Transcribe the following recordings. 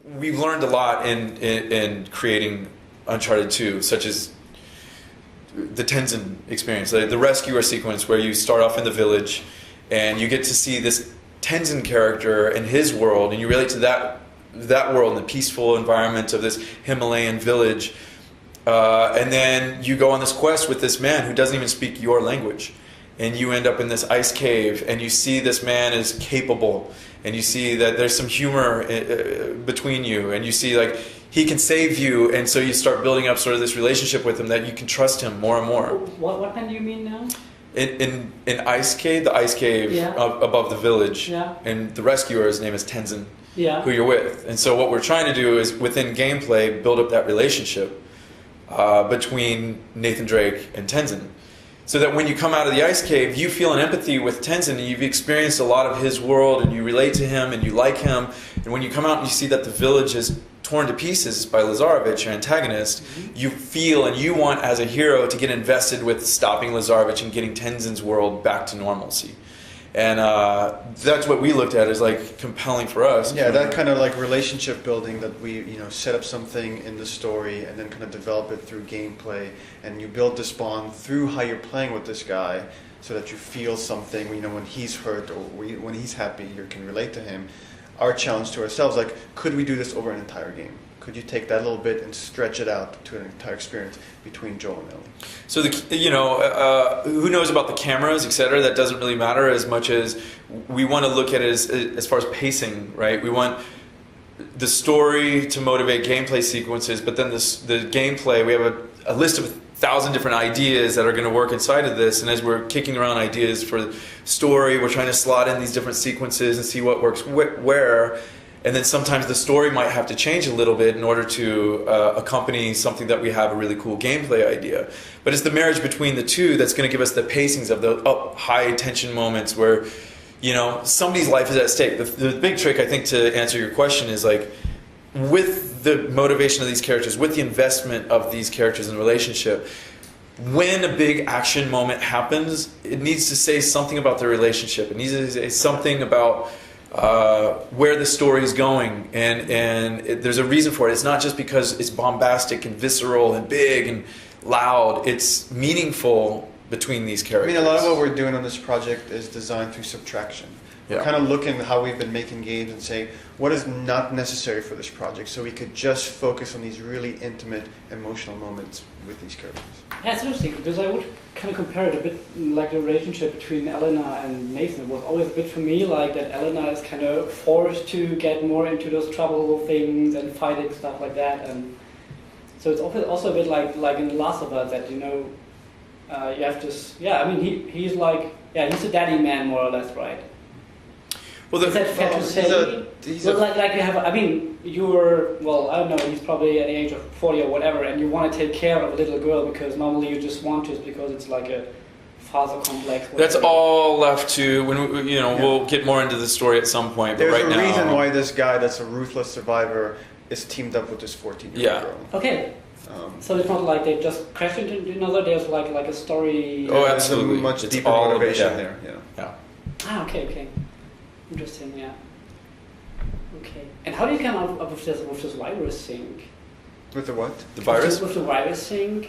we've learned a lot in creating Uncharted 2, such as the Tenzin experience, the rescuer sequence where you start off in the village and you get to see this Tenzin character and his world, and you relate to that world and the peaceful environment of this Himalayan village. And then you go on this quest with this man who doesn't even speak your language. And you end up in this ice cave, and you see this man is capable, and you see that there's some humor between you, and you see like he can save you, and so you start building up sort of this relationship with him that you can trust him more and more. What man do you mean now? In ice cave, the ice cave above the village, and the rescuer, his name is Tenzin, who you're with. And so what we're trying to do is within gameplay build up that relationship between Nathan Drake and Tenzin. So that when you come out of the ice cave, you feel an empathy with Tenzin, and you've experienced a lot of his world, and you relate to him, and you like him. And when you come out and you see that the village is torn to pieces by Lazarevich, your antagonist, you feel and you want, as a hero, to get invested with stopping Lazarevich and getting Tenzin's world back to normalcy. And that's what we looked at as like compelling for us. Yeah, that kind of like relationship building that we set up something in the story and then kind of develop it through gameplay, and you build this bond through how you're playing with this guy, so that you feel something. When he's hurt or when he's happy, you can relate to him. Our challenge to ourselves, like, could we do this over an entire game? Could you take that little bit and stretch it out to an entire experience between Joel and Ellie? So who knows about the cameras, etc. That doesn't really matter as much as we want to look at it as far as pacing, right? We want the story to motivate gameplay sequences, but then the gameplay, we have a list of 1,000 different ideas that are going to work inside of this, and as we're kicking around ideas for the story, we're trying to slot in these different sequences and see what works where. And then sometimes the story might have to change a little bit in order to accompany something that we have a really cool gameplay idea. But it's the marriage between the two that's going to give us the pacings of the high tension moments where, somebody's life is at stake. The big trick, I think, to answer your question is like, with the motivation of these characters, with the investment of these characters in the relationship, when a big action moment happens, it needs to say something about their relationship. It needs to say something about where the story is going, and there's a reason for it. It's not just because it's bombastic and visceral and big and loud. It's meaningful between these characters. I mean, a lot of what we're doing on this project is designed through subtraction. We're kind of looking at how we've been making games and saying, what is not necessary for this project, so we could just focus on these really intimate, emotional moments with these characters. Yeah, it's interesting, because I would kind of compare it a bit like the relationship between Elena and Nathan. It was always a bit for me like that Elena is kind of forced to get more into those trouble things and fighting, stuff like that. And so it's also a bit like in The Last of Us that, you have this, he's like, he's a daddy man more or less, right? Well, is that fair to say? Like you have, I don't know, he's probably at the age of 40 or whatever, and you want to take care of a little girl because normally you just want to, because it's like a father complex. That's all left to, we'll get more into the story at some point, but There's right now... There's a reason why this guy that's a ruthless survivor is teamed up with this 14-year-old girl. Okay. So it's not like they just crashed into another, there's like a story... Oh, absolutely. There's a much deeper motivation there. Yeah. Ah, okay. Interesting, yeah. Okay. And how do you come up with this virus thing? With the what? The virus? With the virus thing?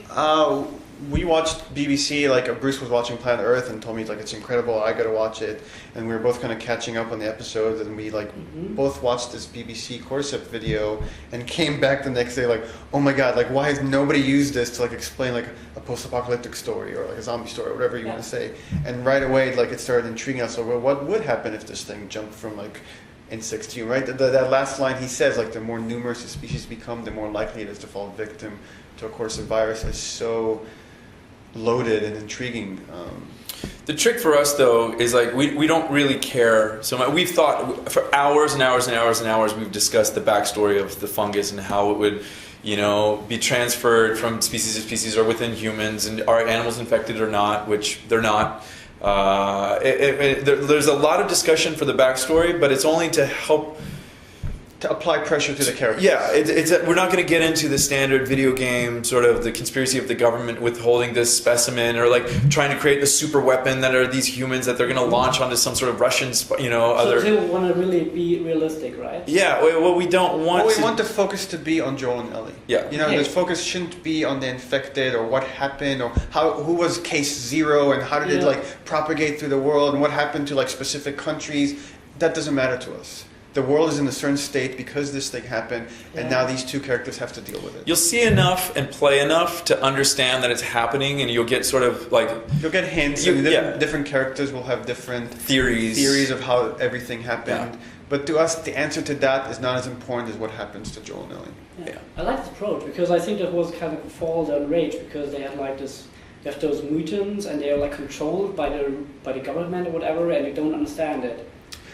We watched BBC, Bruce was watching Planet Earth and told me, it's incredible, I gotta watch it. And we were both kind of catching up on the episodes, and we, both watched this BBC Cordyceps video and came back the next day oh my god, why has nobody used this to, explain, a post-apocalyptic story or, a zombie story or whatever you want to say. And right away, it started intriguing us. So, what would happen if this thing jumped from, insects to you, right? That last line he says, the more numerous the species become, the more likely it is to fall victim to a Cordyceps virus, is so loaded and intriguing. The trick for us, though, is we don't really care so much. We've thought for hours and hours and hours and hours. We've discussed the backstory of the fungus and how it would, be transferred from species to species or within humans, and are animals infected or not, which they're not. There's a lot of discussion for the backstory, but it's only to help to apply pressure to the characters. Yeah, we're not going to get into the standard video game sort of the conspiracy of the government withholding this specimen or like trying to create a super weapon that are these humans that they're going to launch onto some sort of Russian, So they want to really be realistic, right? Yeah, well, we don't want. Well, we want the focus to be on Joel and Ellie. Yeah, the focus shouldn't be on the infected or what happened or who was case 0 and how did it like propagate through the world and what happened to like specific countries. That doesn't matter to us. The world is in a certain state because this thing happened, and now these two characters have to deal with it. You'll see enough and play enough to understand that it's happening, and you'll get sort of like... You'll get hints. Different characters will have different theories of how everything happened. Yeah. But to us, the answer to that is not as important as what happens to Joel and Ellie. Yeah. I like this approach, because I think that was kind of fall down rage, because they had like this... You have those mutants, and they are like controlled by the government or whatever, and you don't understand it.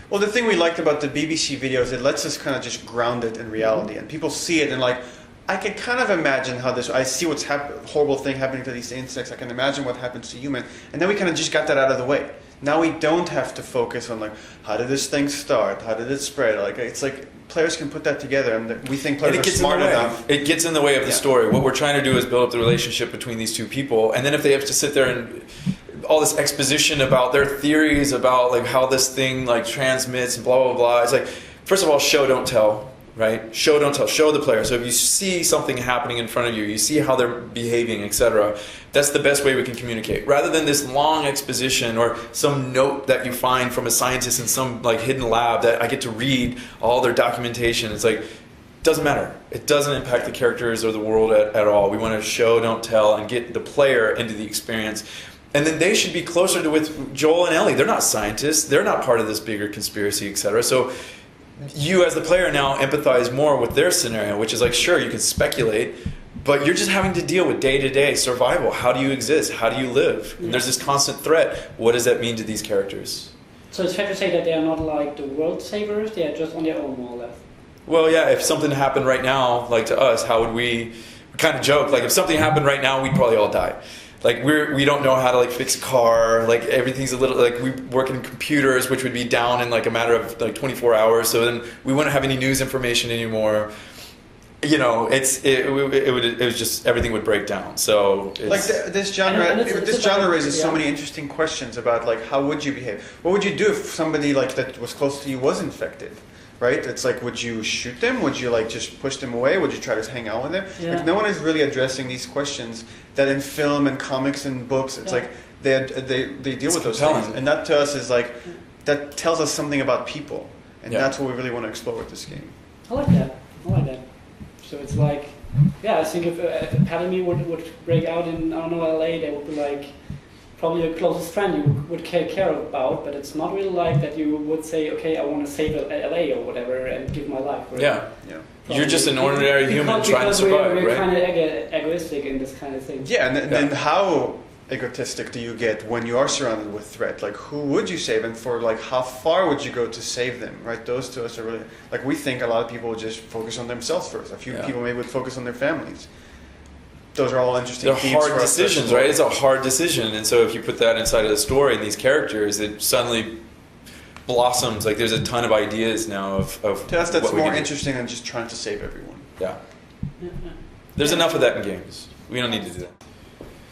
Well, the thing we liked about the BBC video is it lets us kind of just ground it in reality, and people see it and like, I can kind of imagine how this. I see what's horrible thing happening to these insects. I can imagine what happens to humans, and then we kind of just got that out of the way. Now we don't have to focus on like, how did this thing start? How did it spread? Like it's like players can put that together, and we think players are smart enough. It gets in the way of the story. What we're trying to do is build up the relationship between these two people, and then if they have to sit there and all this exposition about their theories about like how this thing like transmits and blah blah blah. It's like, first of all, show don't tell, right? Show don't tell. Show the player. So if you see something happening in front of you, you see how they're behaving, etc. That's the best way we can communicate. Rather than this long exposition or some note that you find from a scientist in some like hidden lab that I get to read all their documentation. It's like, doesn't matter. It doesn't impact the characters or the world at all. We want to show don't tell and get the player into the experience. And then they should be closer to with Joel and Ellie. They're not scientists. They're not part of this bigger conspiracy, etc. So you as the player now empathize more with their scenario, which is like, sure, you can speculate, but you're just having to deal with day-to-day survival. How do you exist? How do you live? And there's this constant threat. What does that mean to these characters? So it's fair to say that they are not like the world savers. They are just on their own, more or less. Well, yeah, if something happened right now, like to us, how would we kind of joke, like if something happened right now, we'd probably all die. Like we don't know how to like fix a car. Like everything's a little like we work in computers, which would be down in like a matter of like 24 hours. So then we wouldn't have any news information anymore. You know, it was just everything would break down. So like this genre raises so many interesting questions about like how would you behave? What would you do if somebody like that was close to you was infected? Right? It's like, would you shoot them? Would you like just push them away? Would you try to hang out with them? Yeah. Like, no one is really addressing these questions that in film and comics and books, it's like they deal with those things. And that to us is like, that tells us something about people. And that's what we really want to explore with this game. I like that. So it's like, I think if Academy would break out in, I don't know, LA, they would be like, probably your closest friend you would care about, but it's not really like that you would say, okay, I want to save LA or whatever and give my life. Right? Yeah. You're just an ordinary human trying to survive, we're right? kind of egoistic in this kind of thing. Yeah, and then how egotistic do you get when you are surrounded with threat? Like, who would you save, and for like how far would you go to save them? Right? Those to us are really like, we think a lot of people would just focus on themselves first. A few people maybe would focus on their families. Those are all interesting. They're hard decisions, right? It's a hard decision, and so if you put that inside of the story and these characters, it suddenly blossoms. Like there's a ton of ideas now of to us, that's more interesting than just trying to save everyone. Yeah. There's enough of that in games. We don't need to do that.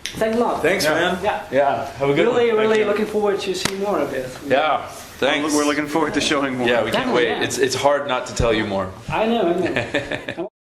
Thanks a lot. Thanks, man. Yeah. Have a good one. Really looking forward to see more of this. Yeah. Thanks. We're looking forward to showing more. Yeah, we can't wait. It's hard not to tell you more. I know.